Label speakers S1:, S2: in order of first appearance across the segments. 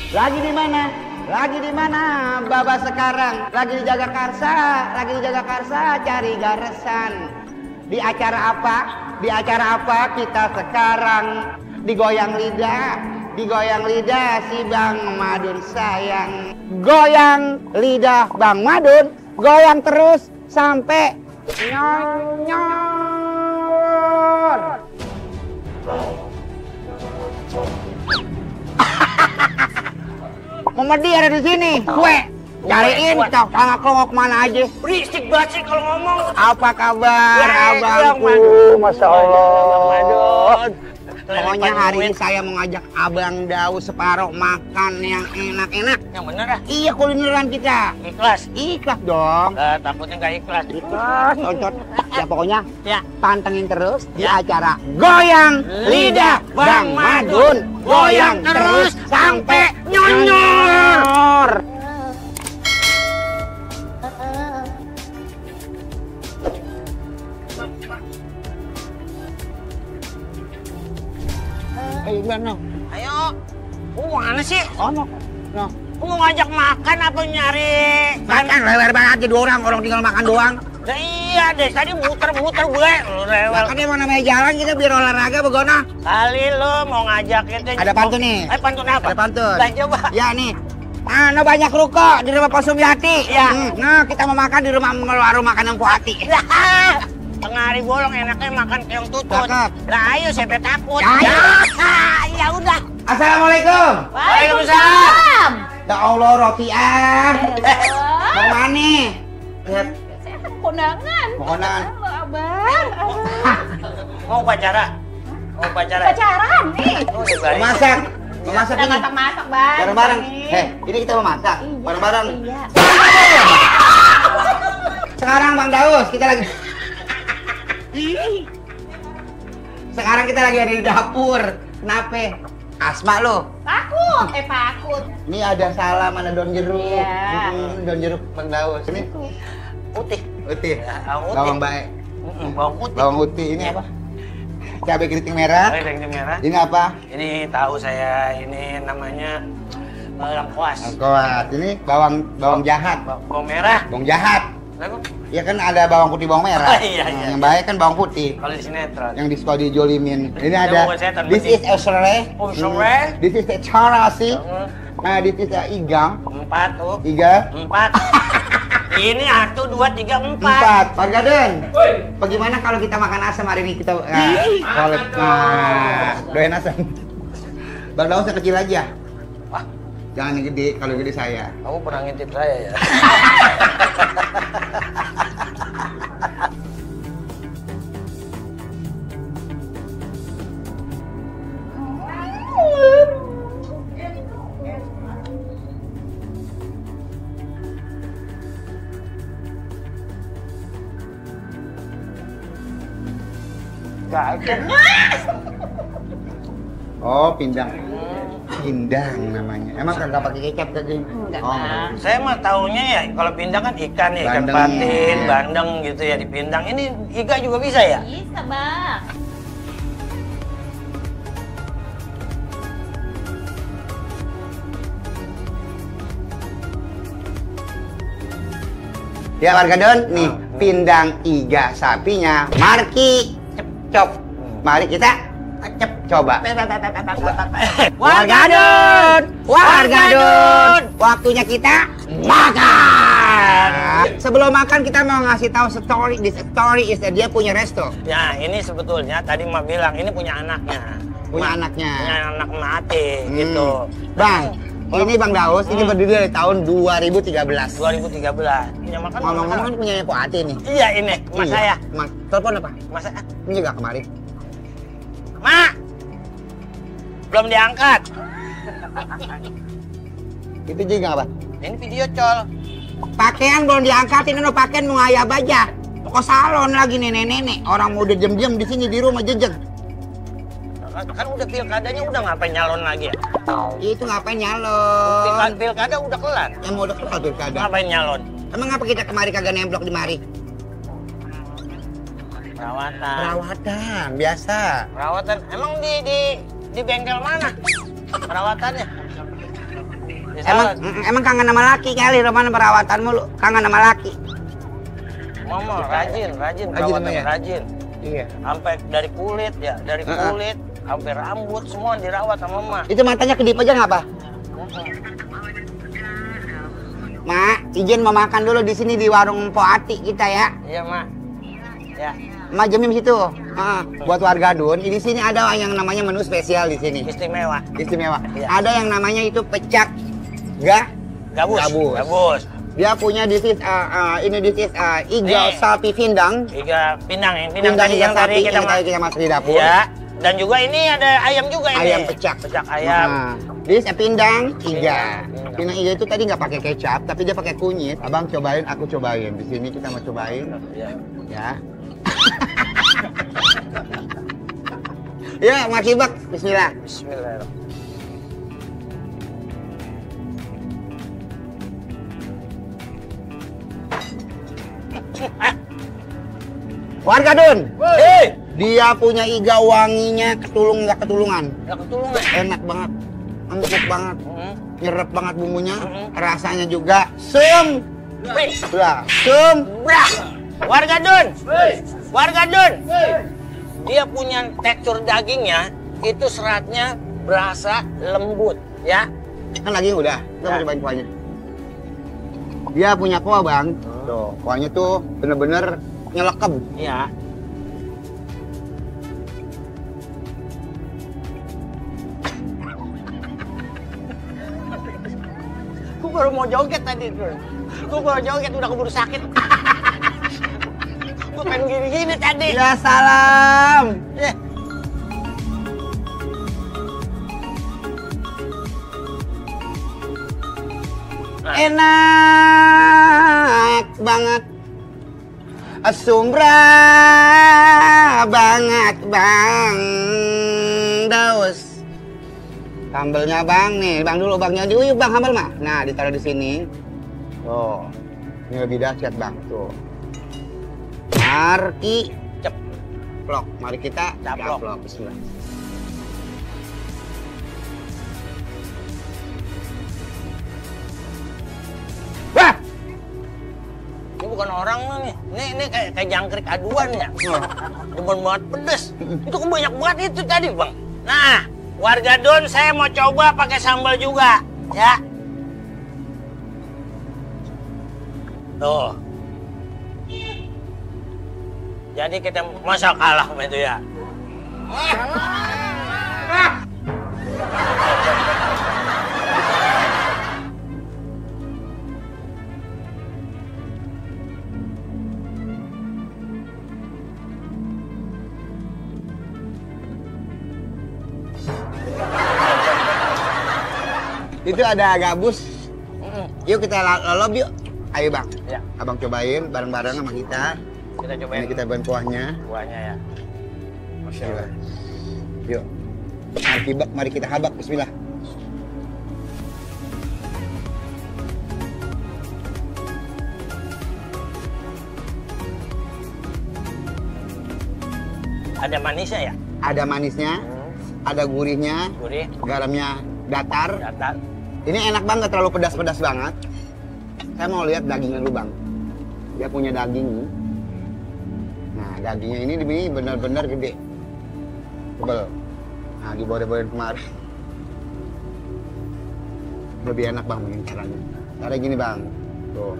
S1: Lagi di mana? Lagi di mana Baba sekarang? Lagi di Jagakarsa, cari garesan. Di acara apa? Di acara apa kita sekarang? Digoyang lidah si Bang Madun sayang. Goyang lidah Bang Madun, goyang terus sampai nyonyor. Memedi ada di sini. Gue cariin cok, aku mau kemana aja.
S2: Berisik banget sih kalau ngomong.
S1: Apa kabar abangku? Masya Allah. Pokoknya hari ini saya mau ngajak Abang Daus separuh makan yang enak-enak.
S2: Yang bener ah?
S1: Iya, kulineran kita.
S2: Ikhlas?
S1: Ikhlas dong.
S2: Takutnya nggak ikhlas.
S1: Ikhlas, cocok. Ya pokoknya
S2: Ya.
S1: pantengin terus di acara Goyang Lidah Bang Madun. Goyang terus sampai nyonyor. Ayo, no.
S2: Ayo. Mana sih?
S1: Oh, no.
S2: Mau ngajak makan apa nyari?
S1: Makan lewer banget aja dua orang tinggal makan doang.
S2: Nah, iya deh, tadi muter-muter gue. Lu rewel.
S1: Makanya mau namanya jalan kita biar olahraga begona.
S2: Kali lu mau ngajak itu.
S1: Ada pantun nih.
S2: Pantun apa?
S1: Ada pantun.
S2: Nah, coba.
S1: Ya nih. Nah, banyak ruko di rumah Pak Sumiati.
S2: Ya.
S1: Nah, kita mau makan di rumah warung makanan Po Hati.
S2: Tengah hari bolong enaknya makan keong tutut.
S1: Cakep.
S2: Nah, ayo siapa takut.
S1: Ya.
S2: Ya udah.
S1: Assalamualaikum.
S2: Waalaikumsalam.
S1: Ya Allah, Rofiah. Mau mana? Lihat.
S3: Saya kan kondangan.
S1: Mau kondangan.
S3: Halo, Abang.
S2: Mau pacara? Mau pacara?
S3: Pacaran nih.
S2: Oh, udah baik.
S1: Masak. Masak
S3: Udah
S1: ini.
S3: masak-masak, Bang.
S1: Bareng-bareng.
S3: Nih.
S1: Ini kita mau masak.
S3: Iya.
S1: Bareng-bareng.
S3: Iya.
S1: Sekarang Bang Daus, kita lagi sekarang kita lagi ada di dapur. Kenapa? Asma lo.
S3: Takut. Takut.
S1: Ini ada salam, ada daun jeruk.
S3: Iya.
S1: Daun jeruk Bang Daus. Ini
S2: Putih.
S1: uti.
S2: Uti.
S1: Bawang baik.
S2: Bawang putih.
S1: Bawang uti. Ini apa? Cabai keriting merah.
S2: Cabai merah.
S1: Ini apa?
S2: Ini tahu saya, ini namanya lengkuas.
S1: Lengkuas. Ini bawang jahat.
S2: Bawang merah.
S1: Bawang jahat.
S2: Lalu?
S1: Ya kan ada bawang putih, bawang merah.
S2: Oh, iya.
S1: Yang baik kan bawang putih.
S2: Kalau di sinetron.
S1: Yang suka dijolimin. Ini
S2: Yang
S1: ada.
S2: bukan setan,
S1: This
S2: berarti.
S1: is a serai.
S2: Oh, serai.
S1: This is a charasi. Nah, this is a igang.
S2: 4 tuh.
S1: 3.
S2: 4. Ini 1, 2, 3, 4.
S1: 4. Pak Gaden. Bagaimana kalau kita makan asam hari ini kita kolek. Nah, doyan asam. Bang Daus yang kecil aja.
S2: Wah,
S1: Jangan yang gede, kalau gede saya.
S2: kamu pernah ngintip saya ya?
S1: Oh, pindang. Pindang namanya. Emang kagak pakai kecap tadi?
S3: Enggak,
S1: Oh,
S3: Bang.
S2: Saya mah taunya ya kalau pindang kan ikan ya, ikan
S1: Bandeng,
S2: patin,
S1: iya.
S2: bandeng gitu ya dipindang. Ini iga juga bisa ya?
S3: Bisa, Bang.
S1: Ya warga Don, nih pindang iga sapinya Marki Cep. Mari kita cep coba. Warga Don, warga Don, waktunya kita makan. Sebelum makan kita mau ngasih tahu story. This story is that dia punya resto,
S2: Ya ini sebetulnya tadi mah bilang ini punya anaknya.
S1: punya anaknya.
S2: Punya anak mati gitu.
S1: Bang, ini Bang Daus, ini berdiri dari tahun 2013.
S2: 2013. Ya makan.
S1: Ngomong-ngomong punya Ko Ati nih.
S2: Iya ini, mas saya.
S1: Telepon apa?
S2: Mas saya.
S1: Ini juga kemarin.
S2: Mak. Belum diangkat.
S1: Itu juga apa?
S2: Ini video call.
S1: Pakaian belum diangkatin, ini pakaian mau ngayab aja. Ke salon lagi nenek-nenek. Orang mau udah jem-jem di sini di rumah jejeg.
S2: Kan udah pilkadanya udah ngapain nyalon lagi ya?
S1: Itu ngapain nyalon?
S2: Pilkada udah kelar.
S1: Yang mau udah kelar pilkada.
S2: Ngapain nyalon?
S1: Emang apa kita kemari kagak nemblok di mari?
S2: Perawatan.
S1: Perawatan, biasa.
S2: Perawatan. Emang di bengkel mana? Perawatannya.
S1: Emang kangen sama laki kali, Roman perawatan mulu. Kangen sama laki.
S2: Mama rajin
S1: Rajin, ya?
S2: rajin.
S1: Iya.
S2: Sampai dari kulit ya, dari kulit sampai rambut semua dirawat sama Mama.
S1: Itu matanya kedip aja nggak, Pak? Mak, izin mau makan dulu di sini di warung Po Ati kita ya.
S2: Iya, Mak. Ya.
S1: Mak jamin situ. Buat warga Dun, di sini ada yang namanya menu spesial di sini.
S2: Istimewa.
S1: Istimewa.
S2: Iya.
S1: Ada yang namanya itu pecak gabus. Dia punya this is iga sapi pindang.
S2: Iga pindang yang
S1: Iga
S2: tadi
S1: sapi
S2: kita
S1: masak di dapur.
S2: Ya. Dan juga ini ada ayam juga ini.
S1: Ayam pecak.
S2: Pecak ayam.
S1: Nah, this pindang iga.
S2: Pindang.
S1: Pindang iga itu tadi nggak pakai kecap, tapi dia pakai kunyit. Abang cobain, aku cobain. Di sini kita mau cobain.
S2: Ya.
S1: Ya. Ya, makibak. Bismillah.
S2: Bismillahirrahmanirrahim.
S1: Warga Dun.
S2: Hei,
S1: Dia punya iga wanginya nggak ketulungan.
S2: nggak ketulungan.
S1: Enak banget. Empuk banget.
S2: Hmm.
S1: Nyerap banget bumbunya.
S2: Mm-mm.
S1: Rasanya juga sum.
S2: Hei,
S1: Lah, sum.
S2: brah. Warga Dun. Warga Dun. Dia punya tekstur dagingnya itu seratnya berasa lembut, ya.
S1: Kan lagi udah. Kita mau
S2: Ya.
S1: cobain kuahnya. Dia punya kuah, Bang. Tuh, kuahnya tuh bener-bener nyelekep.
S2: Iya. Gue baru mau joget tadi tuh. Gue baru joget udah keburu sakit. Gue pengen gini-gini tadi.
S1: Ya salam.
S2: Ya.
S1: Enak banget. Sumbra banget, Bang Daus. Sambelnya, Bang, nih. Bang dulu, Bangnya diuyuk, Bang, sambal mah. Nah, ditaruh di sini. Tuh. Ini lebih dahsyat, Bang. Tuh. Marki ceplok. Mari kita
S2: Caplok.
S1: Bismillah. Wah!
S2: Ini bukan orang mah nih. Ini kayak jangkrik aduan ya. Demen banget pedes. Itu kan banyak banget itu tadi, Bang. Nah, warga Don saya mau coba pakai sambal juga, ya. Tuh. Jadi kita masa kalah sama itu ya.
S1: Itu ada gabus. Yuk kita lolob yuk. Ayo, Bang.
S2: Ya,
S1: Abang cobain bareng-bareng sama kita.
S2: kita cobain
S1: Ini kita bahan kuahnya.
S2: buahnya ya. Masya
S1: Bismillah.
S2: Allah.
S1: Yuk. Markibak, mari kita habak. Bismillah.
S2: Ada manisnya ya?
S1: Ada manisnya, ada gurihnya,
S2: Gurih,
S1: garamnya datar.
S2: datar.
S1: Ini enak banget, terlalu pedas-pedas banget. Saya mau lihat dagingnya dulu, Bang. Dia punya daging. Nah, dagingnya ini benar-benar gede. Tebel. Nah, diboreh-boreh kemarin. Lebih enak, Bang, begini caranya. Cara gini, Bang. Tuh.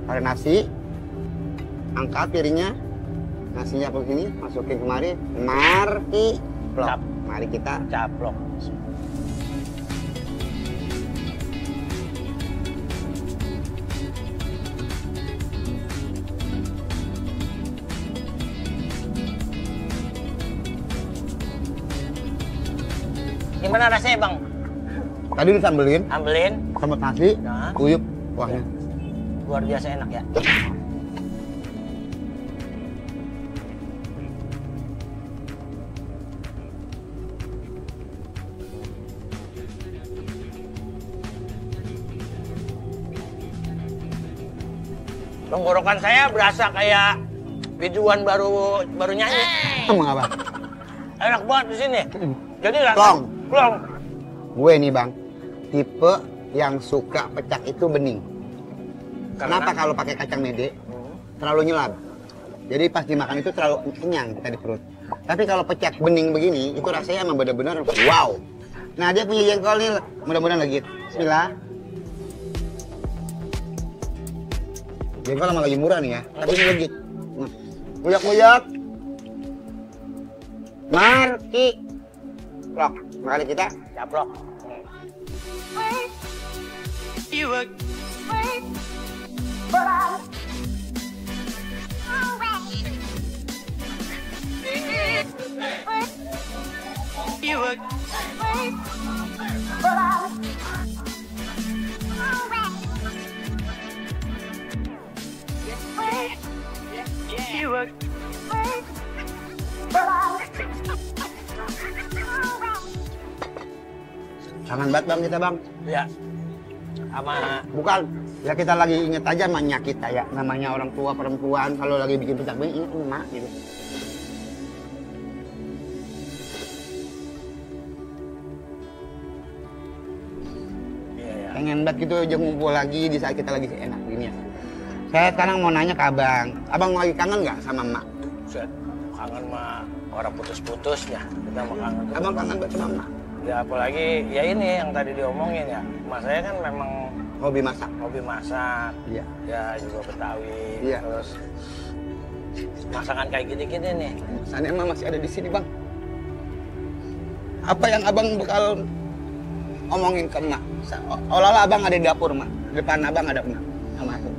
S1: Ada nasi. Angkat piringnya. Nasinya ke sini, masukin kemari. Marki.
S2: Cap.
S1: Mari kita
S2: Caplok. Gimana rasanya, Bang?
S1: tadi disambelin
S2: Ambilin.
S1: sama nasi,
S2: Nah.
S1: uyup kuahnya.
S2: Luar biasa enak ya. Tenggorokan saya berasa kayak biduan baru nyanyi.
S1: Emang apa?
S2: Enak banget di sini. Jadi
S1: Plong.
S2: Plong.
S1: Gue nih, Bang, tipe yang suka pecak itu bening. Kenapa kalau pakai kacang mede terlalu nyelap? Jadi pas dimakan itu terlalu kenyang kita di perut. Tapi kalau pecak bening begini, itu rasanya emang benar-benar wow. Nah dia punya jengkol nih, mudah-mudahan legit. Bismillah. Jengkol emang lagi murah nih ya, tapi ini legit. Buyak-buyak. Marki. Lok, makan kita.
S2: Caplok.
S1: Kangen banget bang kita bang.
S2: Ya. Sama
S1: Bukan, ya kita lagi inget aja emaknya kita ya. Namanya orang tua perempuan kalau lagi bikin pecak bening inget emak gitu. Pengen banget gitu aja ngumpul lagi di saat kita lagi enak gini ya. Saya sekarang mau nanya ke abang lagi kangen nggak sama emak?
S2: set kangen mah orang putus-putus ya. Kita mau kangen.
S1: Abang kangen banget sama emak?
S2: Ya apalagi ya ini yang tadi diomongin ya. Mas saya kan memang
S1: Hobi masak?
S2: hobi masak.
S1: Iya.
S2: Ya juga Betawi.
S1: Iya.
S2: Terus masakan kayak gini-gini nih.
S1: Sana emang masih ada di sini bang. Apa yang abang bakal omongin ke emak? Olah-olah abang ada di dapur emak. Depan abang ada emak sama aku.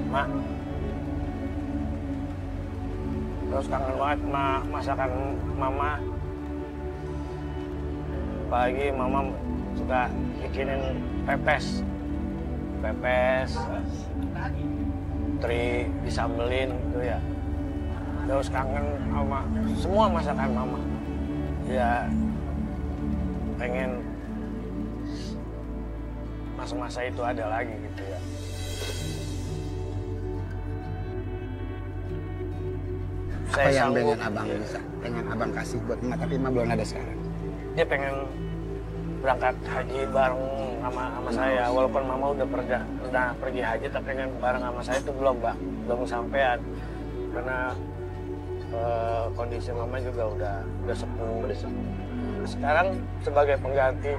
S2: Mak. Terus kangen banget masakan mama. Apalagi mama suka bikinin pepes. Teri disambelin gitu ya. Terus kangen sama semua masakan mama. Ya pengen masa-masa itu ada lagi gitu ya.
S1: Apa yang pengen abang bisa? Pengen abang kasih buat emak tapi emak belum ada sekarang.
S2: Dia pengen berangkat haji bareng sama saya, walaupun mama udah pergi haji, tapi pengen bareng sama saya itu belum sampean karena kondisi mama juga udah sepuh. Sekarang sebagai pengganti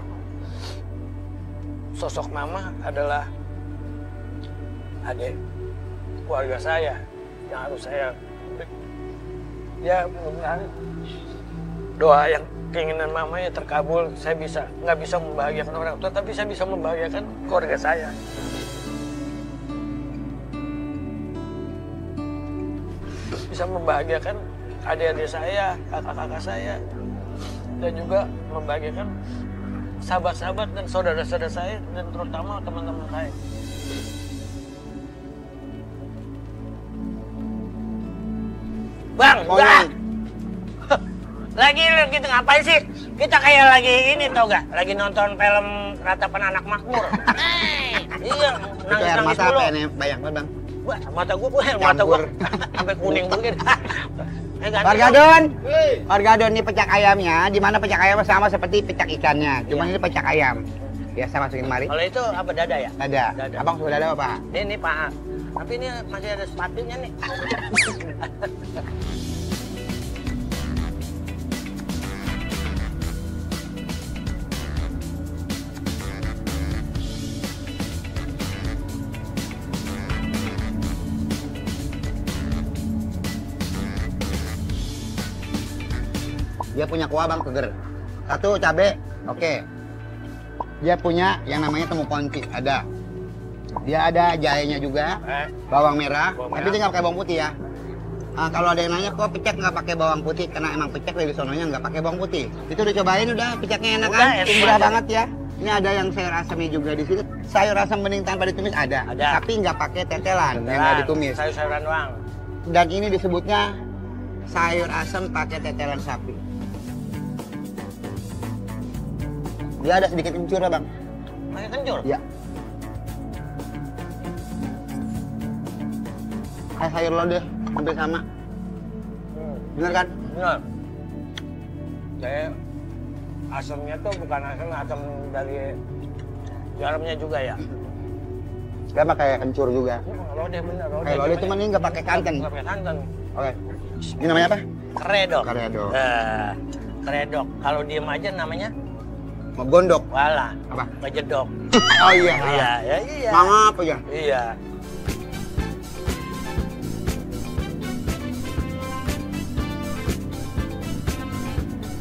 S2: sosok mama adalah adik keluarga saya yang harus saya ya mudah-mudahan doa yang keinginan mama ya terkabul. Saya nggak bisa membahagiakan orang tua, tapi saya bisa membahagiakan keluarga saya. Bisa membahagiakan adik-adik saya, kakak-kakak saya, dan juga membahagiakan sahabat-sahabat dan saudara-saudara saya, dan terutama teman-teman saya. Bang, lagi kita ngapain sih? Kita kayak lagi ini tau gak? Lagi nonton film Ratapan Anak Makmur. Iya, nangis-nangis
S1: mata
S2: dulu.
S1: apa ini bayang bang?
S2: Wah, mata gua sampai kuning begini.
S1: Warga Don ini pecak ayamnya, di mana pecak ayam sama seperti pecak ikannya, cuma ini pecak ayam. Biasa masukin mari.
S2: Kalau itu apa dada ya?
S1: Dada. Abang sudah dada apa?
S2: Ini Pak. Tapi ini masih ada sepatunya nih.
S1: Dia punya kuah bang seger. Satu cabe, oke. Dia punya yang namanya temu konci, ada. Dia ada jahenya juga, bawang merah. Tapi dia nggak pakai bawang putih ya. Nah, kalau ada yang nanya kok pecak nggak pakai bawang putih, karena emang pecak dari sononya nggak pakai bawang putih. Itu udah cobain udah, pecaknya enak kan? Murah banget ya. Ini ada yang sayur asamnya juga di sini. Sayur asam bening tanpa ditumis ada. Tapi nggak pakai tetelan, yang nggak ditumis.
S2: Sayur-sayuran doang.
S1: Dan ini disebutnya sayur asam pakai tetelan sapi. Dia ada sedikit kencur ya bang.
S2: Pakai kencur?
S1: Iya. Kayak sayur lodeh, hampir sama. Bener kan?
S2: Bener. Saya asamnya tuh bukan asam dari Garamnya juga ya.
S1: Sama kayak kencur juga.
S2: Lodeh bener, lodeh.
S1: Kayak lodeh cuman ini nggak pakai santan.
S2: Nggak pakai santan.
S1: Oke. Ini namanya apa?
S2: Keredok.
S1: Keredok.
S2: Keredok. Kalau diem aja namanya
S1: Megondok.
S2: wala.
S1: Apa?
S2: Ngejedok.
S1: Oh iya.
S2: Iya, ya iya.
S1: Mangap aja.
S2: Iya.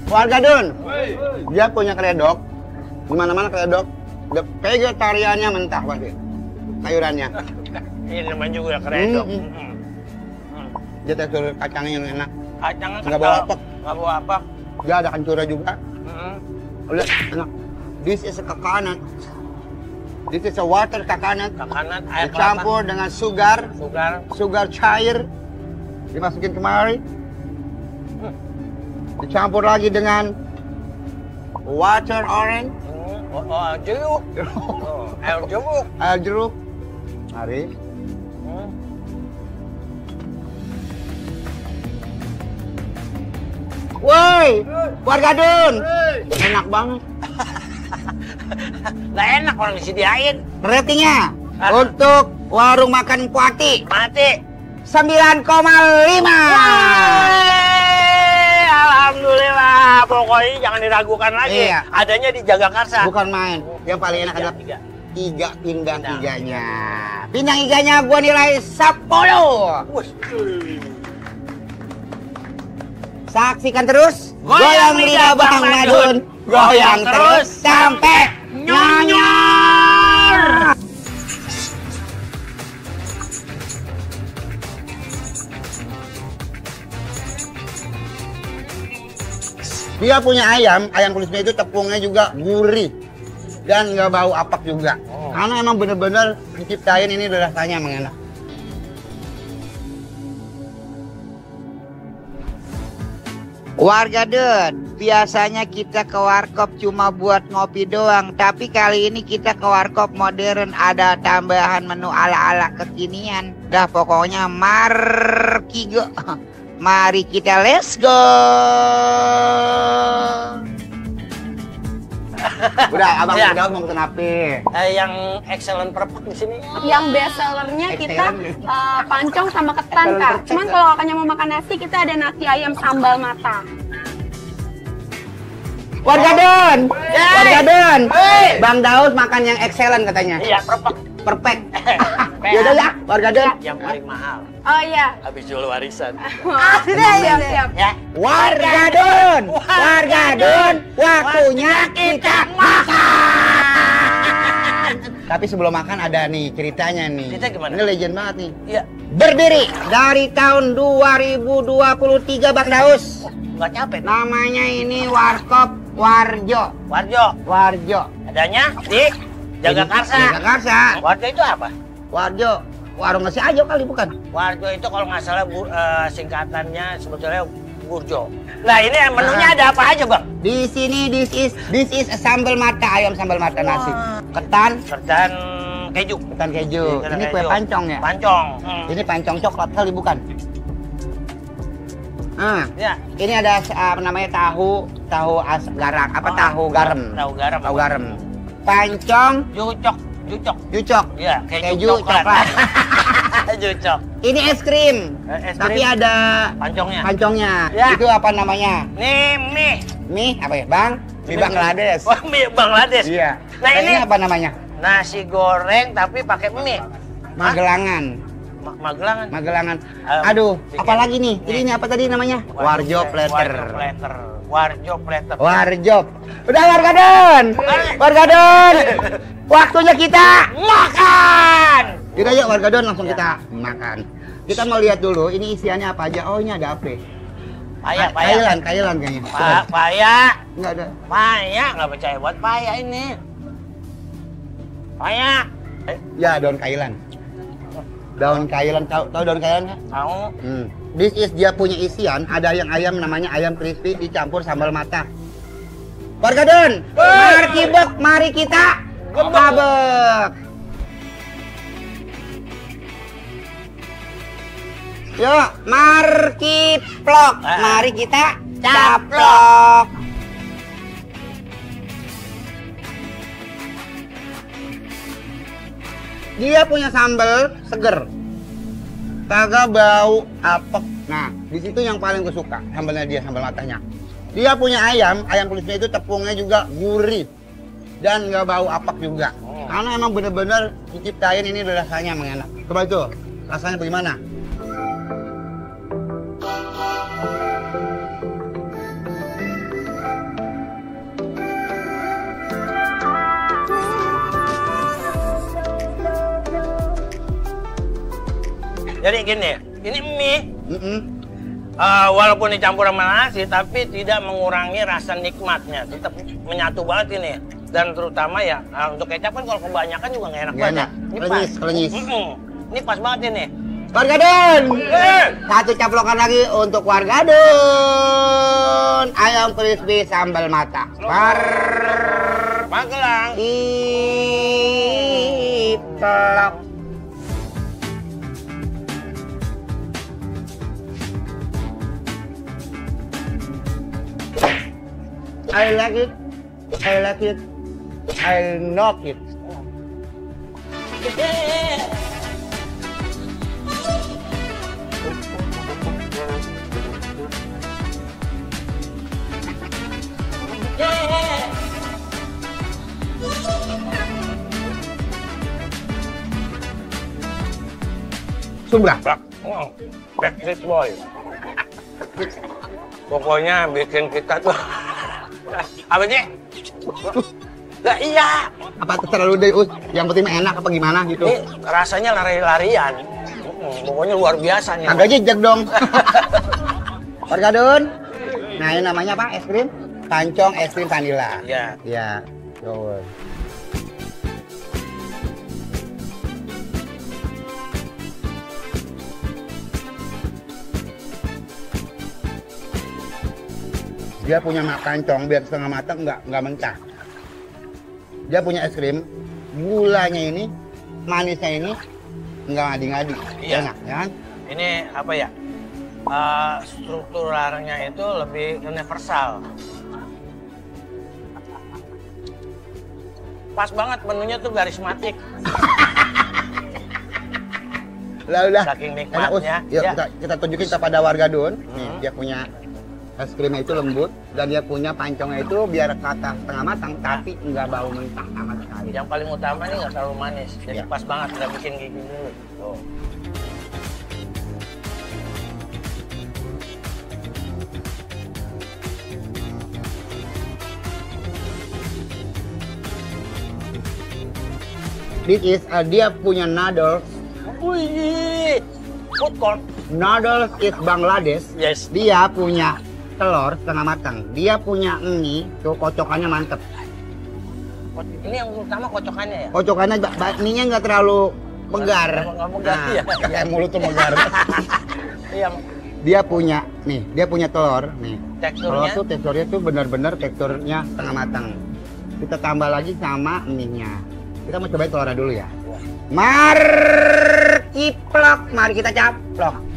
S1: Warga Don. Dia punya keredok. Di mana-mana keredok. Vegetariannya mentah pasti. Sayurannya.
S2: Ini namanya juga keredok.
S1: Dia tekstur kacangnya yang enak.
S2: Kacangnya
S1: Nggak bawa apek.
S2: Nggak bawa apa.
S1: Dia ada kencurnya juga. Udah enak. This is a coconut. This is a water coconut.
S2: Coconut, air
S1: Dicampur dengan sugar. Sugar cair. Dimasukin kemari. Dicampur lagi dengan water orange.
S2: Jeruk. Air jeruk.
S1: Air jeruk. Mari. Woi, warga Dun. Enak banget.
S2: Nggak enak orang disediain.
S1: Ratingnya untuk warung makan Kuati
S2: Mati.
S1: 9,5.
S2: Alhamdulillah. Pokoknya jangan diragukan lagi.
S1: Iya.
S2: Adanya di Jagakarsa.
S1: Bukan main. Yang paling enak adalah
S2: Tiga.
S1: tiga pindang iganya. Pindang iganya gua nilai 10.
S2: Wus.
S1: Saksikan terus
S2: Goyang lidah Bang Madun.
S1: Goyang terus sampai nyonyor. Dia punya ayam kulisnya itu tepungnya juga gurih dan nggak bau apak juga. Karena emang bener-bener diciptain ini udah rasanya emang enak. Warga Dun, biasanya kita ke warkop cuma buat ngopi doang, tapi kali ini kita ke warkop modern, ada tambahan menu ala-ala kekinian. Dah pokoknya marki go. Mari kita let's go. Udah, abang
S2: Ya.
S1: udah mau pesen apa?
S2: Yang excellent perpak di sini.
S3: Yang best sellernya kita pancong sama ketan, Kak. Cuman kalau kakaknya mau makan nasi, kita ada nasi ayam sambal mata.
S1: Warga Don, warga Don.
S2: Hey.
S1: Bang Daus makan yang excellent katanya.
S2: Iya, perpak.
S1: Perfect. Yaudah ya, warga Don.
S2: Yang paling mahal.
S3: Oh iya.
S2: Habis jual warisan.
S3: Siap.
S2: Ya.
S1: Warga Don, warga Don, waktunya kita makan. Tapi sebelum makan ada nih ceritanya nih.
S2: Cerita gimana?
S1: Ini legend banget nih.
S2: Iya.
S1: Berdiri dari tahun 2023 Bang Daus.
S2: Nggak capek.
S1: Namanya ini Warkop Warjo.
S2: Warjo. Adanya di Jagakarsa.
S1: Jagakarsa.
S2: Warjo itu apa?
S1: Warjo, warung nasi aja kali bukan?
S2: Warjo itu kalau nggak salah singkatannya sebetulnya Burjo. Nah ini menunya ada apa aja bang?
S1: Di sini this is sambal mata, ayam sambal mata nasi. Ketan
S2: keju.
S1: Ketan keju.
S2: Ketan
S1: Ini kue
S2: keju.
S1: pancong ya?
S2: Pancong.
S1: Ini pancong coklat kali bukan?
S2: Ya.
S1: Ini ada apa namanya tahu garam, tahu garam. Tahu garam. Pancong,
S2: Jucok.
S1: jucok.
S2: Iya,
S1: Keju coklat.
S2: Jucok.
S1: Ini es krim.
S2: Es
S1: Tapi
S2: krim.
S1: ada
S2: Pancongnya. Ya.
S1: Itu apa namanya?
S2: Nih, mie.
S1: Mie apa ya, Bang? Mie Bangladesh.
S2: Wah, mie Bangladesh.
S1: Iya.
S2: Nah, ini
S1: apa namanya?
S2: nasi goreng tapi pakai mie.
S1: Magelangan.
S2: Magelangan.
S1: Aduh,
S2: bikin.
S1: apalagi nih? Ini apa tadi namanya? Warjo platter. Warjo. Udah warga Don. Warga Don. Waktunya kita makan. Yaudah yuk warga Don langsung kita makan. Kita mau lihat dulu ini isiannya apa aja. Oh, ini ada apa? Thailand kayaknya.
S2: Paya.
S1: Enggak ada.
S2: Paya, nggak percaya buat paya ini. Paya.
S1: Ya, daun Thailand. Daun Thailand, tahu daun Thailand nggak?
S2: Tahu.
S1: This is dia punya isian, ada yang ayam namanya ayam crispy dicampur sambal mata. Warga Don, mari kita gebek. Yuk, markiplok. Mari kita caplok. Dia punya sambal seger. Kagak bau apek. Nah, di situ yang paling gue suka sambalnya dia, sambal matanya. Dia punya ayam crispy itu tepungnya juga gurih dan nggak bau apek juga. Karena emang bener-bener diciptain ini rasanya emang enak. Coba itu, rasanya bagaimana?
S2: Jadi gini, ini mie. Walaupun dicampur sama nasi, tapi tidak mengurangi rasa nikmatnya. Tetap menyatu banget ini. Dan terutama ya, untuk kecap kan kalau kebanyakan juga nggak enak banget. Ini pas.
S1: Klenyis.
S2: Ini pas banget ini.
S1: Warga Don, satu caplokan lagi untuk Warga Don. Ayam crispy sambal mata.
S2: Magelang.
S1: Iplok. I like it. I like it. I knock it. Sumpah.
S2: Backstreet Boy. Pokoknya bikin kita tuh. Apa sih? Lah iya.
S1: Apa terlalu deh, yang penting enak apa gimana gitu.
S2: Ini rasanya lari-larian. Pokoknya luar biasa nih.
S1: Agak jejak dong. Warga Don. Nah, ini namanya apa? Es krim? Pancong es krim vanila.
S2: Iya.
S1: Iya. Yo. Dia punya pancong biar setengah matang nggak mentah. Dia punya es krim, gulanya ini, manisnya ini nggak ngadi-ngadi.
S2: Iya.
S1: Enak, ya kan?
S2: Ini apa ya? Strukturalnya itu lebih universal. Pas banget menunya tuh karismatik.
S1: Udah.
S2: Saking
S1: Enak,
S2: nikmatnya.
S1: Yuk,
S2: Ya.
S1: kita tunjukin kepada Warga Don. Nih, dia punya es krimnya itu lembut dan dia punya pancongnya itu biar kata setengah matang tapi nggak bau mentah sama sekali.
S2: Yang paling utama ini nggak terlalu manis, jadi
S1: Ya.
S2: pas banget kita bikin gigi dulu. Tuh.
S1: This is dia punya noodles.
S2: Wih, food court.
S1: Noodles is Bangladesh.
S2: Yes.
S1: Dia punya telur setengah matang. Dia punya mie, tuh kocokannya mantep.
S2: Ini yang utama kocokannya ya?
S1: Kocokannya mie-nya nggak terlalu megar.
S2: Nggak megar, iya.
S1: Kayak mulut tuh megar.
S2: Iya.
S1: Dia punya telur nih.
S2: Teksturnya?
S1: Telur tuh teksturnya tuh benar-benar teksturnya setengah matang. Kita tambah lagi sama mie-nya. Kita mau cobain telurnya dulu ya. Ciplok, mari kita caplok.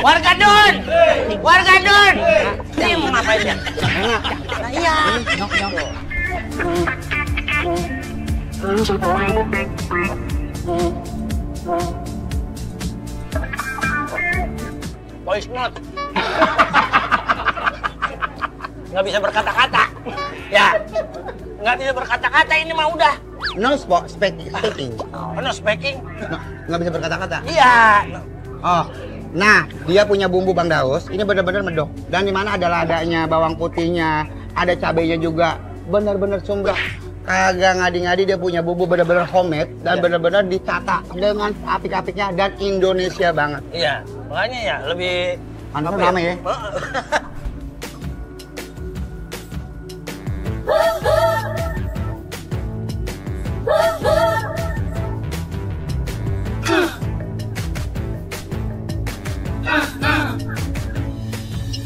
S2: Warga Don! Warga Don! Ini mau ngapain ya? Nah, iya. Voice note. Nggak bisa berkata-kata. Ya, nggak bisa berkata-kata ini mah udah.
S1: No speaking.
S2: No speaking.
S1: Nggak bisa berkata-kata.
S2: Iya.
S1: Oh, nah dia punya bumbu Bang Daus. Ini benar-benar medok. Dan di mana ada ladanya, bawang putihnya, ada cabenya juga. Benar-benar sumber. Kagak ngadi-ngadi, dia punya bumbu benar-benar homemade dan benar-benar ditata dengan apik-apiknya dan Indonesia banget.
S2: Iya, makanya ya lebih
S1: Panasnya lama ya.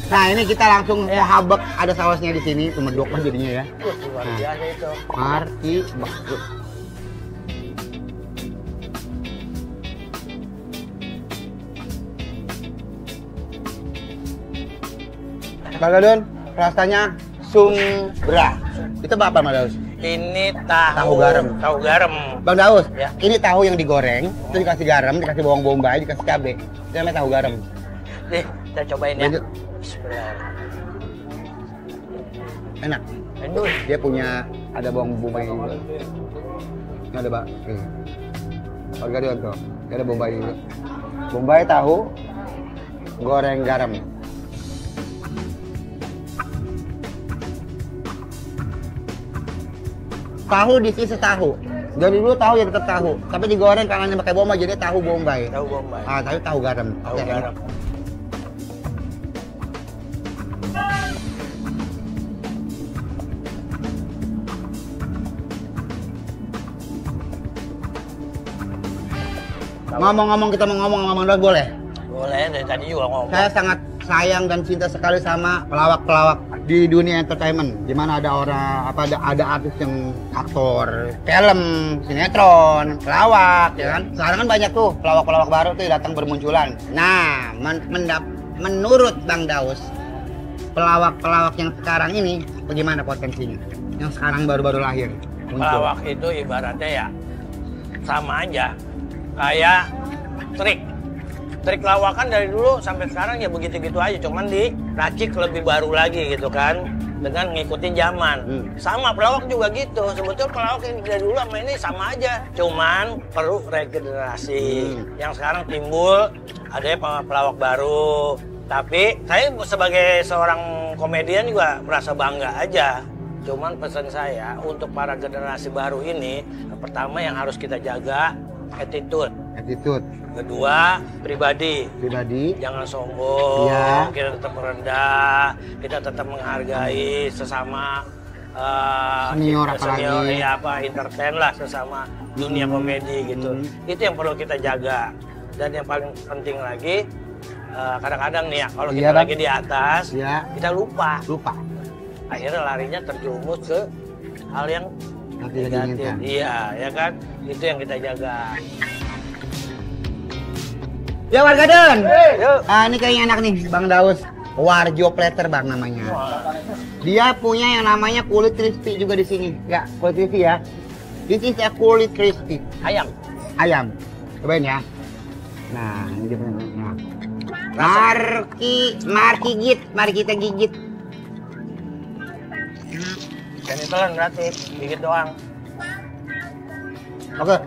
S1: Nah, ini kita langsung mau habek, ada sausnya di sini, medok lah jadinya ya.
S2: Luar biasa itu.
S1: Markibak. Bang Gadun, rasanya sumbra. Itu apa Bang Daus?
S2: Ini tahu
S1: garam.
S2: Tahu garam.
S1: Bang Daus,
S2: Ya.
S1: ini tahu yang digoreng, itu dikasih garam, dikasih bawang bombay, dikasih cabai. Itu namanya tahu garam.
S2: Nih, kita cobain ya.
S1: Lanjut.
S2: Bismillah.
S1: Enak.
S2: Endul.
S1: Dia punya ada bawang bombay juga. Ini ada Pak. Bang Gadun tuh, ini ada bombay juga. Bombay tahu, goreng garam. Tahu di sini tahu. Dari dulu tahu ya tetap tahu, tapi digoreng karena pakai bombay jadi tahu bombay.
S2: Tahu bombay.
S1: Ah, tapi tahu garam.
S2: Tahu
S1: Oke,
S2: garam.
S1: Ngomong-ngomong kita mau ngomong sama Bang Daus boleh?
S2: Boleh, dari tadi juga ngomong.
S1: Saya sangat sayang dan cinta sekali sama pelawak-pelawak di dunia entertainment. Di mana ada orang ada artis yang aktor, film, sinetron, pelawak, ya kan? Sekarang kan banyak tuh pelawak-pelawak baru tuh datang bermunculan. Nah, menurut Bang Daus, pelawak-pelawak yang sekarang ini bagaimana potensinya? Yang sekarang baru-baru lahir. muncul.
S2: Pelawak itu ibaratnya ya sama aja kayak trik lawakan dari dulu sampai sekarang ya begitu-gitu aja, cuman diracik lebih baru lagi gitu kan dengan ngikutin zaman. Sama pelawak juga gitu, sebetulnya pelawak yang dari dulu sama ini sama aja, cuman perlu regenerasi. Yang sekarang timbul ada pelawak baru, tapi saya sebagai seorang komedian juga merasa bangga aja. Cuman pesan saya untuk para generasi baru ini, pertama yang harus kita jaga attitude. Kedua, pribadi. Jangan sombong,
S1: Iya.
S2: kita tetap rendah, kita tetap menghargai sesama
S1: Senior
S2: entertain lah sesama dunia komedi gitu. Itu yang perlu kita jaga. Dan yang paling penting lagi, kadang-kadang nih ya, kalau kita lagi di atas, kita lupa. Akhirnya larinya terjerumus ke hal yang negatif. Iya, ya kan? Itu yang kita jaga.
S1: Ya warga Don.
S2: Yuk.
S1: Ini kayaknya enak nih, Bang Daus. Warjo Platter Bang namanya. Dia punya yang namanya kulit crispy juga di sini. Ya, kulit crispy ya. This is a kulit crispy. Ayam. Cobain ya. Nah, ini dia punya. Nah. Mari kita gigit.
S2: Dan ditelan berarti, gigit doang.
S1: Oke.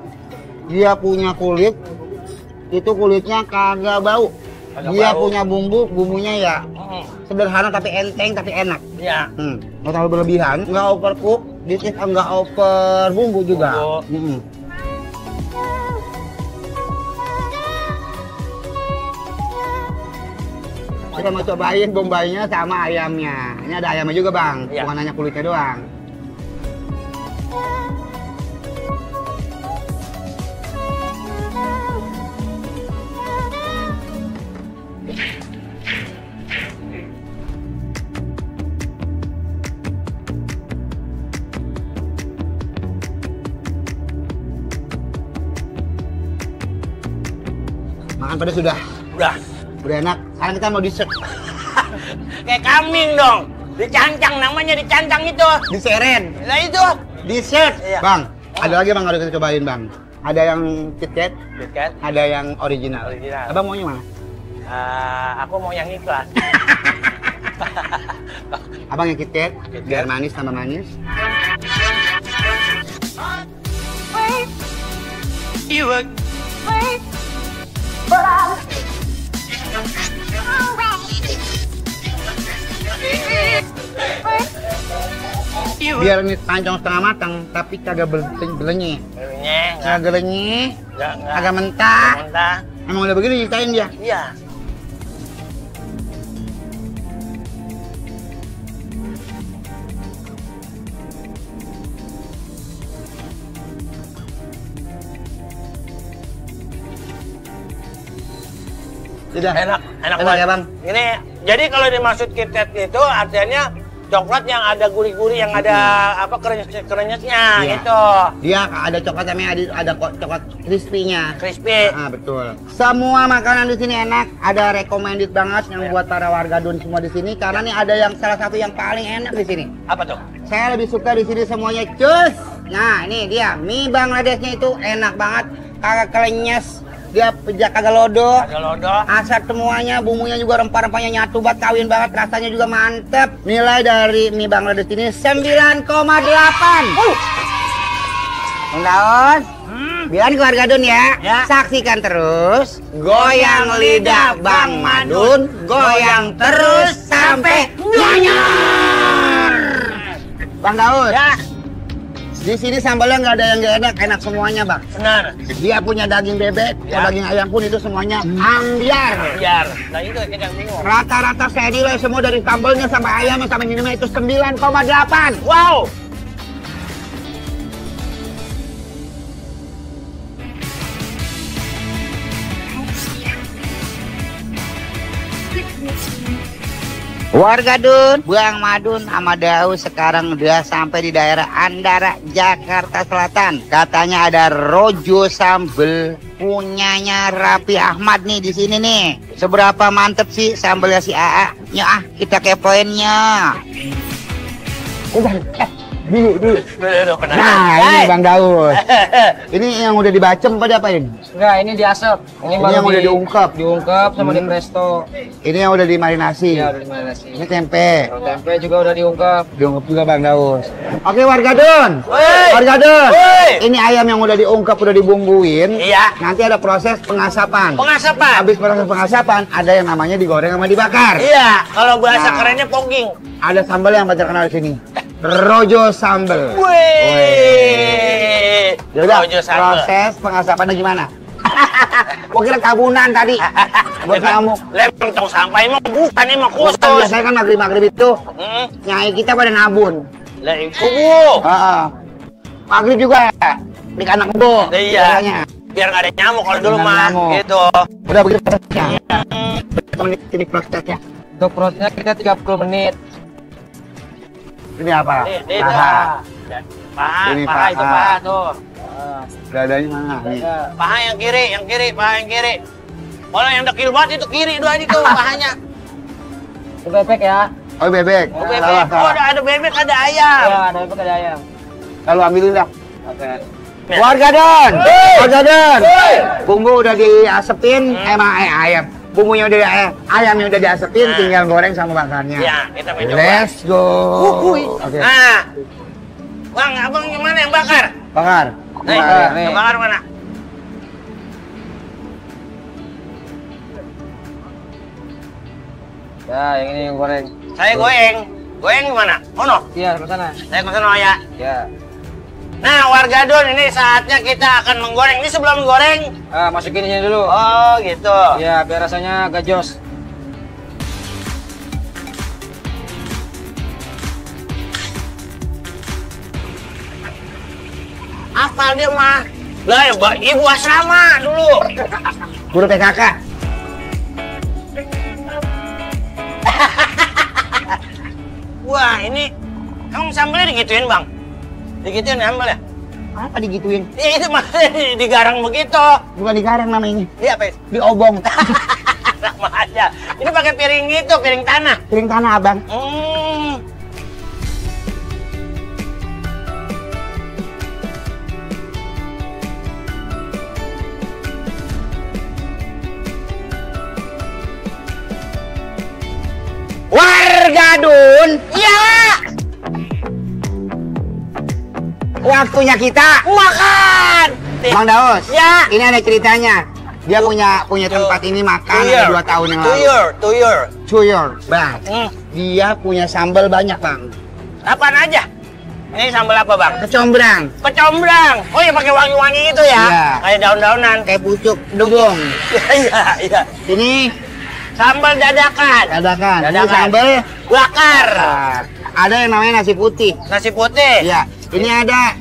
S1: Dia punya kulit. Itu kulitnya kagak bau. Dia punya bumbunya ya sederhana tapi enteng tapi enak.
S2: Iya.
S1: Nggak terlalu berlebihan, nggak overcook, nggak over bumbu juga. Kita mau cobain bombaynya sama ayamnya. Ini ada ayamnya juga Bang, bukan hanya kulitnya doang. Makan pedas sudah. Udah enak. Sekarang kita mau dessert.
S2: Kayak kambing dong. Dicancang, namanya dicancang itu.
S1: Diseren.
S2: Nah itu.
S1: Dessert.
S2: Iya.
S1: Bang, ada lagi Bang harus kita cobain Bang. Ada yang KitKat, ada yang original. Abang maunya mana?
S2: Aku mau yang ikhlas.
S1: Abang yang KitKat, biar manis tambah manis. Biar ini pancong setengah matang, tapi kagak belenyeh. Kagak lenyeh, kagak mentah. Emang udah begini ceritain dia?
S2: Iya.
S1: Sudah.
S2: Enak
S1: Enak ya Bang?
S2: Ini Jadi kalau dimaksud KitKat itu artinya coklat yang ada gurih-gurih, yang ada apa krenyesnya
S1: Iya.
S2: gitu.
S1: Dia ada coklatnya, ada coklat crispy-nya.
S2: Crispy.
S1: Ah, betul. Semua makanan di sini enak. Ada recommended banget yang buat para warga Don semua di sini karena nih ada yang salah satu yang paling enak di sini.
S2: Apa tuh?
S1: Saya lebih suka di sini semuanya cus. Nah, ini dia mie Bangladeshnya itu enak banget. Kagak krenyes. Dia pejak kagak lodo.
S2: Ada lodo.
S1: Asap semuanya, bumbunya juga rempah-rempahnya nyatu banget, kawin banget, rasanya juga mantep. Nilai dari mie Bangladesh ini 9,8. Bang Daos, bilang keluarga Dun ya. Saksikan terus Goyang Lidah Bang Madun, goyang terus sampai nyanyar. Bang Daus,
S2: Ya,
S1: di sini sambalnya nggak ada yang nggak enak, enak semuanya bang.
S2: benar.
S1: Dia punya daging bebek,
S2: Ya.
S1: daging ayam pun itu semuanya ambiar.
S2: Biar. Nah itu kita yang bingung.
S1: Rata-rata saya nilai semua dari sambelnya sampai ayamnya sampai minumnya itu 9,8.
S2: Wow.
S1: Warga Dun, Bang Madun sama Daus sekarang udah sampai di daerah Andara, Jakarta Selatan. Katanya ada Rojo Sambel punyanya Raffi Ahmad nih di sini nih. Seberapa mantep sih sambelnya si AA? Ya kita kepoinnya. Nah, ini Bang Daus. Ini yang udah dibacem apa diapain?
S4: Enggak, ini diasap. Ini
S1: yang udah diungkep.
S4: Diungkep sama di presto.
S1: Ini yang udah dimarinasi.
S4: Iya, udah dimarinasi.
S1: Ini tempe.
S4: Kalau tempe juga udah diungkep.
S1: Diungkep juga Bang Daus. Oke warga Dun.
S2: Woi.
S1: Warga Dun.
S2: Woi.
S1: Ini ayam yang udah diungkep, udah dibumbuin.
S2: Iya.
S1: Nanti ada proses pengasapan.
S2: Pengasapan.
S1: Habis proses pengasapan, ada yang namanya digoreng sama dibakar.
S2: Iya, kalau bahasa
S1: Nah.
S2: kerennya pogging.
S1: Ada sambal yang terkenal di sini. Rojo sambal.
S2: Wih.
S1: Yaudah,
S2: Rojo sambal.
S1: proses pengasapannya gimana? Gua kira kabunan tadi. Buat nyamuk.
S2: Lempeng tong sampah emang bukan, emang
S1: Kan
S2: khusus.
S1: biasanya kan maghrib-maghrib itu nyai kita pada nabun.
S2: Lah itu Bu.
S1: Maghrib juga di kandang kebo.
S2: Iya.
S1: biasanya.
S2: Biar nggak ada nyamuk kalau dulu
S1: Nggak
S2: mah
S1: nyamuk.
S2: gitu.
S1: Udah begitu prosesnya. Menit ini prosesnya.
S4: Untuk prosesnya kita 30 menit.
S1: Ini apa?
S2: Ini
S1: Paha.
S2: Paha,
S1: Ini
S2: paha itu
S1: paha.
S2: paha tuh.
S1: Dadanya mana? Nih.
S2: Paha yang kiri, paha yang kiri. Kalau yang dekil banget itu kiri dua itu pahanya.
S4: Itu bebek ya.
S1: Oh bebek.
S2: Oh, bebek.
S1: Salah,
S2: Oh,
S1: salah.
S2: ada bebek, ada ayam.
S4: Iya, ada bebek ada ayam.
S1: Lalu ambilin dah.
S4: Oke.
S1: Warga Don,
S2: Hei!
S1: warga Don.
S2: Hei!
S1: Bumbu udah diasepin, ayam. Bumbunya udah ayamnya udah diasepin, tinggal goreng sama bakarnya.
S2: Ya, kita main coba.
S1: Let's go. Oke.
S2: Nah, Bang, abang yang mana yang bakar?
S1: Bakar.
S2: Nih,
S1: Bakar.
S4: nih.
S2: yang bakar mana?
S4: Ya, yang ini yang goreng.
S2: Saya goeng. Goeng gimana? Ono.
S4: Iya, ke sana.
S2: Saya ke sana ya.
S4: Ya.
S2: Nah, warga Don, ini saatnya kita akan menggoreng. Ini sebelum goreng.
S4: Masukin ini dulu.
S2: Oh, gitu.
S4: Ya, biar rasanya agak jos.
S2: Apa dia mah? Lah, ya, ibu asrama dulu.
S1: Guru PKK.
S2: Wah, ini emang sambelnya digituin, Bang? Digituin sambelnya?
S1: Apa digituin?
S2: Ya, itu makanya digarang begitu.
S1: Bukan digarang namanya ini.
S2: Iya, apa?
S1: Diobong.
S2: Sama aja. Ini pakai piring itu, piring tanah.
S1: Piring tanah abang. Warga Dun,
S2: Ya,
S1: waktunya kita
S2: makan.
S1: Bang Daos.
S2: Ya.
S1: Ini ada ceritanya. Dia punya tempat ini makan ada 2 tahun yang lalu.
S2: Tuyur.
S1: Cuyur, Bang. Dia punya sambal banyak, Bang.
S2: Apaan aja? Ini sambal apa, Bang?
S1: Kecombrang,
S2: Kecombrang. Oh, ya pakai wangi-wangi itu ya?
S1: Iya.
S2: Kayak daun-daunan.
S1: kayak pucuk dugong.
S2: Iya.
S1: Ini
S2: Sambal dadakan.
S1: dadakan. Ini
S2: Dadakan.
S1: sambal
S2: Bakar.
S1: ada yang namanya nasi putih.
S2: Nasi putih.
S1: Iya. Ini ada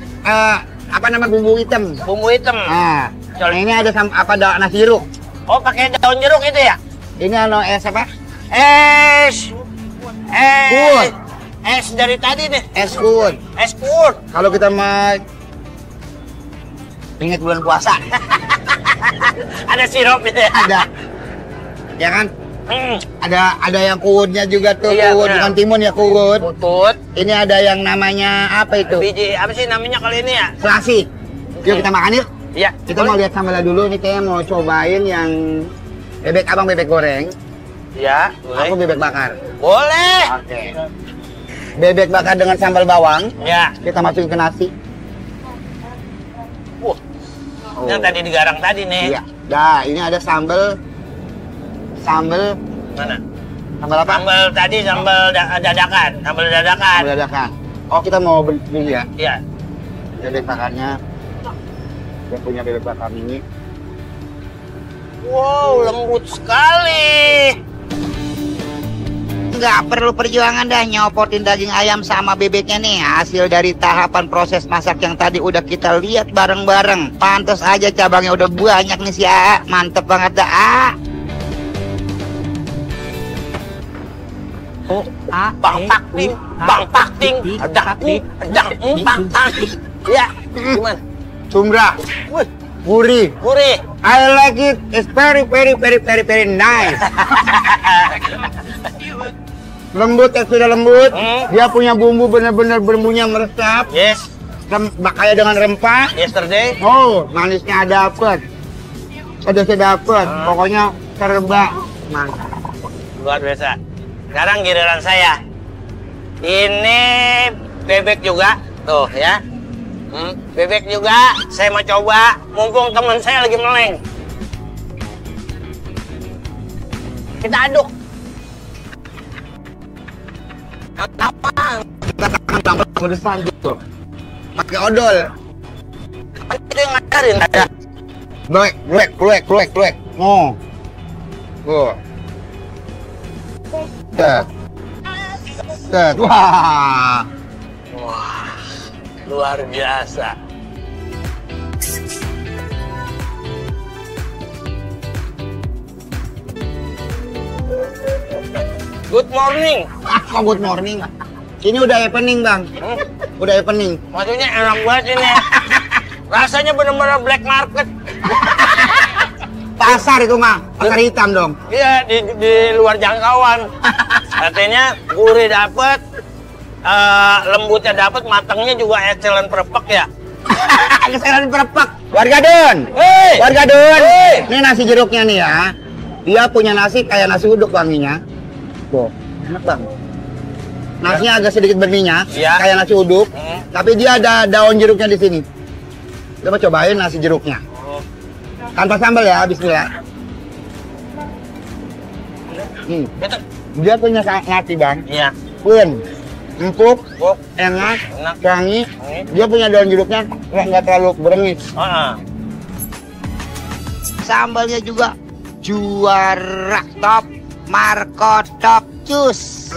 S1: apa nama bumbu hitam.
S2: Bumbu hitam.
S1: Nah, ini ada nasi jeruk.
S2: Oh, pakai daun jeruk itu ya?
S1: Ini apa?
S2: Es.
S1: Kuut.
S2: Es dari tadi nih.
S1: Es kuut.
S2: Es kuut.
S1: Kalau kita mau ingat bulan puasa,
S2: Ada sirupnya.
S1: ada. Ya kan? Ada yang kuutnya juga tuh,
S2: Iya,
S1: kuut
S2: benar.
S1: bukan timun ya, kuut.
S2: Butut.
S1: Ini ada yang namanya apa itu?
S2: Biji apa sih namanya kali ini ya?
S1: Selasi. Yuk kita makan yuk.
S2: Iya.
S1: Kita mau lihat sambalnya dulu nih, kayaknya mau cobain yang bebek, abang bebek goreng,
S2: Ya,
S1: aku
S2: boleh.
S1: bebek bakar.
S2: Boleh.
S1: Oke. Bebek bakar dengan sambal bawang,
S2: Ya.
S1: kita masukin ke nasi.
S2: Wah. Yang tadi digarang tadi nih.
S1: Iya. Dah, ini ada sambal
S2: Mana?
S1: sambal apa?
S2: Sambal tadi sambal dadakan. Sambal dadakan.
S1: Sambal dadakan. Oh, kita mau beli ya
S2: Iya.
S1: bebek bakarnya. Dia punya bebek bakar ini.
S2: Wow, lembut sekali.
S1: Nggak perlu perjuangan dah nyopotin daging ayam sama bebeknya nih. Hasil dari tahapan proses masak yang tadi udah kita lihat bareng-bareng. Pantes aja cabangnya udah banyak nih si A. Mantep banget dah A. Oh, A.
S2: Bang Pakting, Bang Pakting, Bang Pakting. Ya, gimana?
S1: Sumra,
S2: Wih,
S1: gurih.
S2: gurih.
S1: I like it. It's very nice. Lembut, teksturnya lembut. Dia punya bumbu bener-bener bumbunya meresap.
S2: Yes,
S1: Kaya dengan rempah.
S2: yesterday.
S1: Oh, manisnya dapet. Pedasnya dapet. Pokoknya serba. Mantap.
S2: Luar biasa. Sekarang giliran saya. Ini bebek juga, tuh ya. Bebek juga, saya mau coba. Mumpung teman saya lagi meleng. Kita aduk. Apa?
S1: Kita tangan tambah pedesan gitu. Pakai odol.
S2: Itu yang ngajarin saya.
S1: Kluek. Oh. Oh. Set. Wah.
S2: Wah, luar biasa. Good morning.
S1: Kok good morning? Ini udah happening, Bang. Udah happening.
S2: Maksudnya enak banget ini. Rasanya benar-benar black market.
S1: Pasar itu mah, pasar hitam dong.
S2: Iya, di luar jangkauan. Artinya gurih dapet, lembutnya dapet, matangnya juga excellent perfect ya.
S1: Keselan perpak. Warga Don.
S2: Hei!
S1: Warga Don.
S2: Hei!
S1: Ini nasi jeruknya nih ya. Dia punya nasi kayak nasi uduk wanginya. Tuh, enak Bang. Nasinya agak sedikit berminyak,
S2: Iya.
S1: kayak nasi uduk. Tapi dia ada daun jeruknya di sini. Coba cobain nasi jeruknya. Tanpa sambal ya, bismillah.
S2: Itu,
S1: Dia punya nasi Bang.
S2: iya.
S1: Pun, empuk,
S2: Oh,
S1: enak,
S2: enak.
S1: wangi. Dia punya daun jeruknya nggak terlalu berengis. Sambalnya juga juara top, Marco top cus.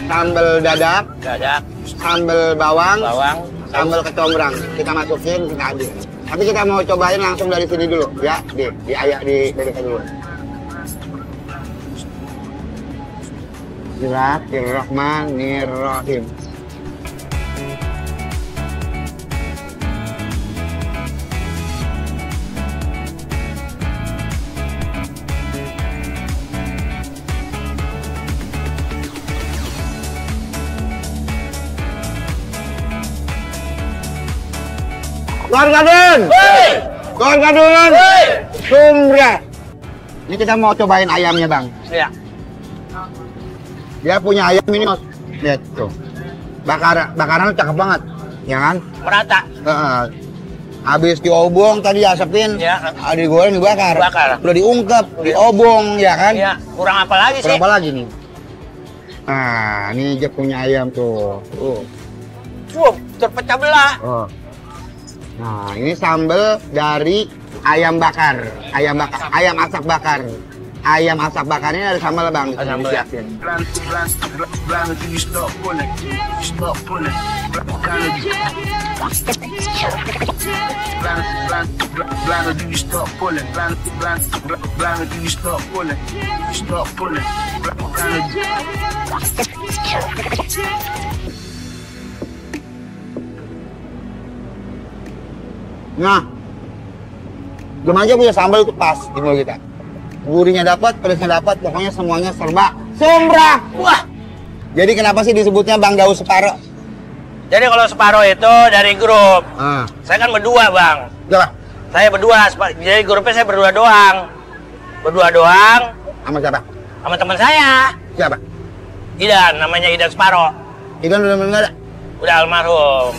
S1: Sambal dadak,
S2: Dadak,
S1: sambal bawang,
S2: bawang,
S1: sambal kecombrang. Kita masukin, kita aduk. Tapi kita mau cobain langsung dari sini dulu, ya. Di ayak di bebeknya dulu. Bismillahirrahmanirrahim. Keluarga Don!
S2: Hei!
S1: Keluarga Don!
S2: Hei!
S1: Sumra! Ini kita mau cobain ayamnya Bang.
S2: Iya.
S1: Dia punya ayam ini, Mas. Lihat tuh. Bakaran cakep banget. Ya kan?
S2: Merata.
S1: Habis diobong tadi asapin,
S2: Ya.
S1: digoreng dibakar.
S2: Bakar.
S1: Udah diungkep, diobong, ya kan?
S2: Iya, kurang apa lagi sih?
S1: Berapa lagi nih? Nah, ini dia punya ayam tuh.
S2: Wow, terpecah belah.
S1: Oh. Nah, ini sambal dari ayam bakar, ayam asap bakar. ayam asap bakar ini ada sambal bang.
S2: Ada sambal ya?
S1: Nah, belum aja punya sambal itu pas di mulut kita. Gurihnya dapat, pedasnya dapat, pokoknya semuanya serba sempurna.
S2: Wah.
S1: Jadi kenapa sih disebutnya Bang Daus Separo?
S2: Jadi kalau separuh itu dari grup.
S1: Ah,
S2: Saya kan berdua, Bang.
S1: coba
S2: Saya berdua, jadi grupnya saya berdua doang. Berdua doang
S1: sama siapa?
S2: sama teman saya.
S1: Siapa?
S2: Idan, namanya Idan Separo.
S1: Idan udah nggak ada.
S2: Udah almarhum.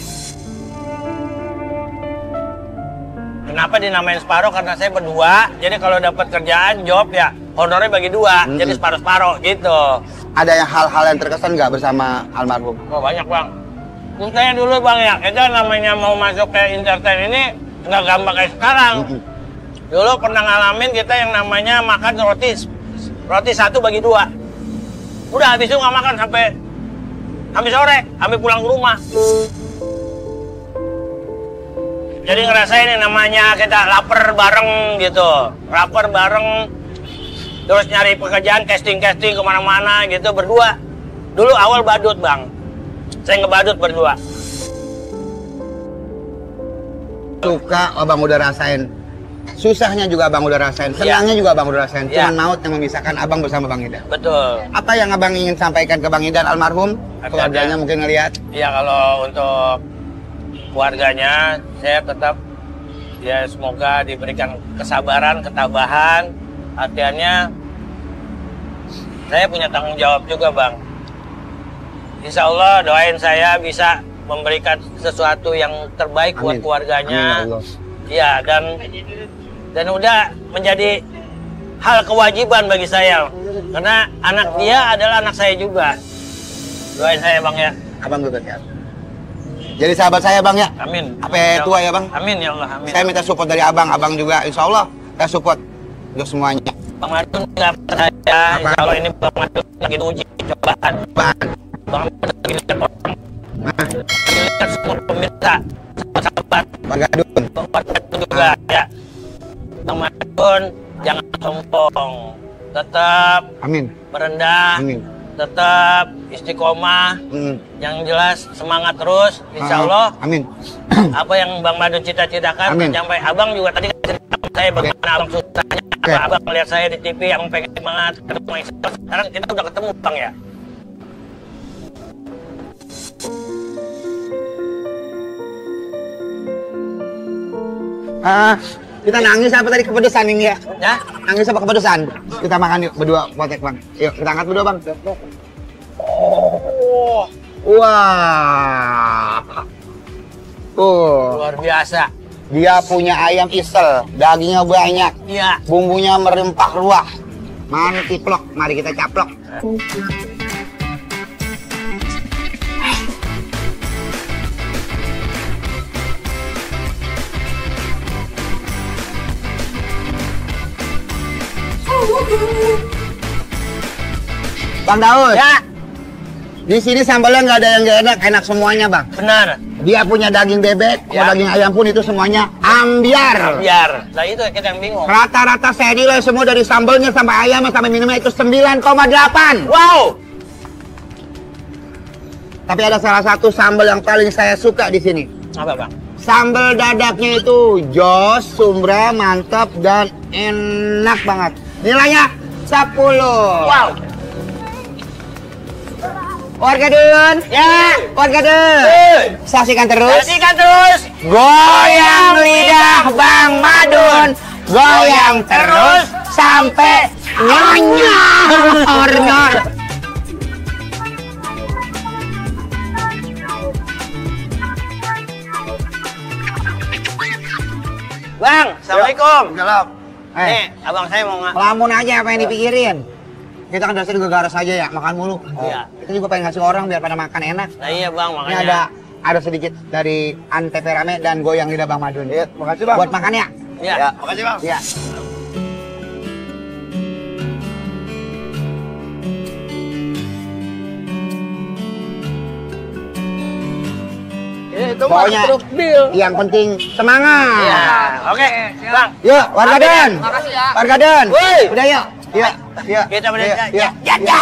S2: Kenapa dinamain Separo? Karena saya berdua, jadi kalau dapat kerjaan, job ya, honornya bagi dua, jadi separuh-separuh gitu.
S1: Ada yang hal-hal yang terkesan nggak bersama almarhum?
S2: Oh banyak Bang. Saya dulu Bang ya, kita namanya mau masuk ke entertain ini nggak gampang kayak sekarang. Dulu pernah ngalamin kita yang namanya makan roti satu bagi dua. Udah habis itu nggak makan sampai sore, sampai pulang ke rumah. Jadi ngerasain yang namanya kita lapar bareng gitu, lapar bareng, terus nyari pekerjaan, casting kemana-mana gitu berdua. Dulu awal badut Bang, saya ngebadut berdua.
S1: Suka abang udah rasain, susahnya juga abang udah rasain, senangnya juga abang udah rasain.
S2: Ya.
S1: Cuman maut yang memisahkan abang bersama Bang Idan.
S2: Betul.
S1: Apa yang abang ingin sampaikan ke Bang Idan almarhum? Keluarganya mungkin ngelihat.
S2: Iya kalau untuk keluarganya, saya tetap ya semoga diberikan kesabaran, ketabahan. Artinya saya punya tanggung jawab juga Bang. Insya Allah doain saya bisa memberikan sesuatu yang terbaik buat keluarganya. Iya dan udah menjadi hal kewajiban bagi saya karena anak dia adalah anak saya juga. Doain saya Bang ya.
S1: Abang juga sehat. Jadi sahabat saya Bang ya.
S2: Amin.
S1: Sampai tua ya Bang.
S2: Amin ya Allah. Amin.
S1: Saya minta support dari abang juga. Insya Allah saya support untuk semuanya.
S2: Bang Madun nggak percaya. Insya Allah ini Bang Madun lagi uji cobaan. Bang Madun lagi lihat orang. Lihat semua pemirsa, sahabat.
S1: Bang Gadun.
S2: Bang Madun juga ya. Bang Madun jangan sombong. Tetap
S1: Amin.
S2: merendah.
S1: Amin.
S2: Tetap istiqomah. Yang jelas semangat terus. Insya Allah.
S1: Amin.
S2: Apa yang Bang Madun cita-citakan sampai abang juga tadi cerita saya bagaimana abang susahnya. Abang melihat saya di TV, abang pengen banget ketemu. Sekarang kita udah ketemu Bang ya.
S1: Kita nangis apa tadi kepedesan ini ya?
S2: Ya?
S1: Nangis apa kepedesan? Kita makan yuk berdua potek Bang. Yuk kita angkat berdua Bang. Wah.
S2: Luar biasa.
S1: Dia punya ayam isel, dagingnya banyak,
S2: Iya.
S1: bumbunya merempah ruah. Mantiplok, mari kita caplok. Bang Daus.
S2: Ya,
S1: Di sini sambalnya nggak ada yang nggak enak, enak semuanya Bang.
S2: benar.
S1: Dia punya daging bebek,
S2: Ya.
S1: daging ayam pun itu semuanya ambiar.
S2: Biar. Nah itu kita yang bingung.
S1: Rata-rata saya nilai semua dari sambalnya sampai ayamnya sampai minumnya itu 9,8.
S2: Wow.
S1: Tapi ada salah satu sambal yang paling saya suka di sini.
S2: Apa Bang?
S1: Sambal dadaknya itu jos, sumber, mantap dan enak banget. Nilainya 10.
S2: Wow.
S1: Warga Dun,
S2: Ya.
S1: warga Dun, saksikan terus.
S2: Saksikan terus.
S1: Goyang lidah Bang Madun, goyang terus sampai nyor.
S2: Bang, Assalamualaikum.
S1: Salam.
S2: Nih, abang saya mau
S1: Lamun aja apa yang dipikirin. Kita kan dari sini ke garas aja ya, makan mulu.
S2: Iya.
S1: Kita juga pengen ngasih orang biar pada makan enak.
S2: Nah iya Bang,
S1: Ini
S2: makanya.
S1: ada sedikit dari Antep rame dan goyang lidah Bang Madun. Iya, makasih Bang. Buat makan ya.
S2: Ya.
S1: Makasih Bang. Iya.
S2: itu mah
S1: Pokoknya
S2: truk deal.
S1: yang penting semangat.
S2: Iya, oke, Bang.
S1: Yuk, warga Don.
S2: Makasih ya.
S1: Warga Don.
S2: Woi.
S1: Udah yuk. Yuk, yuk.
S2: Kita
S1: Yuk,
S2: berada.
S1: yuk.
S2: Ya.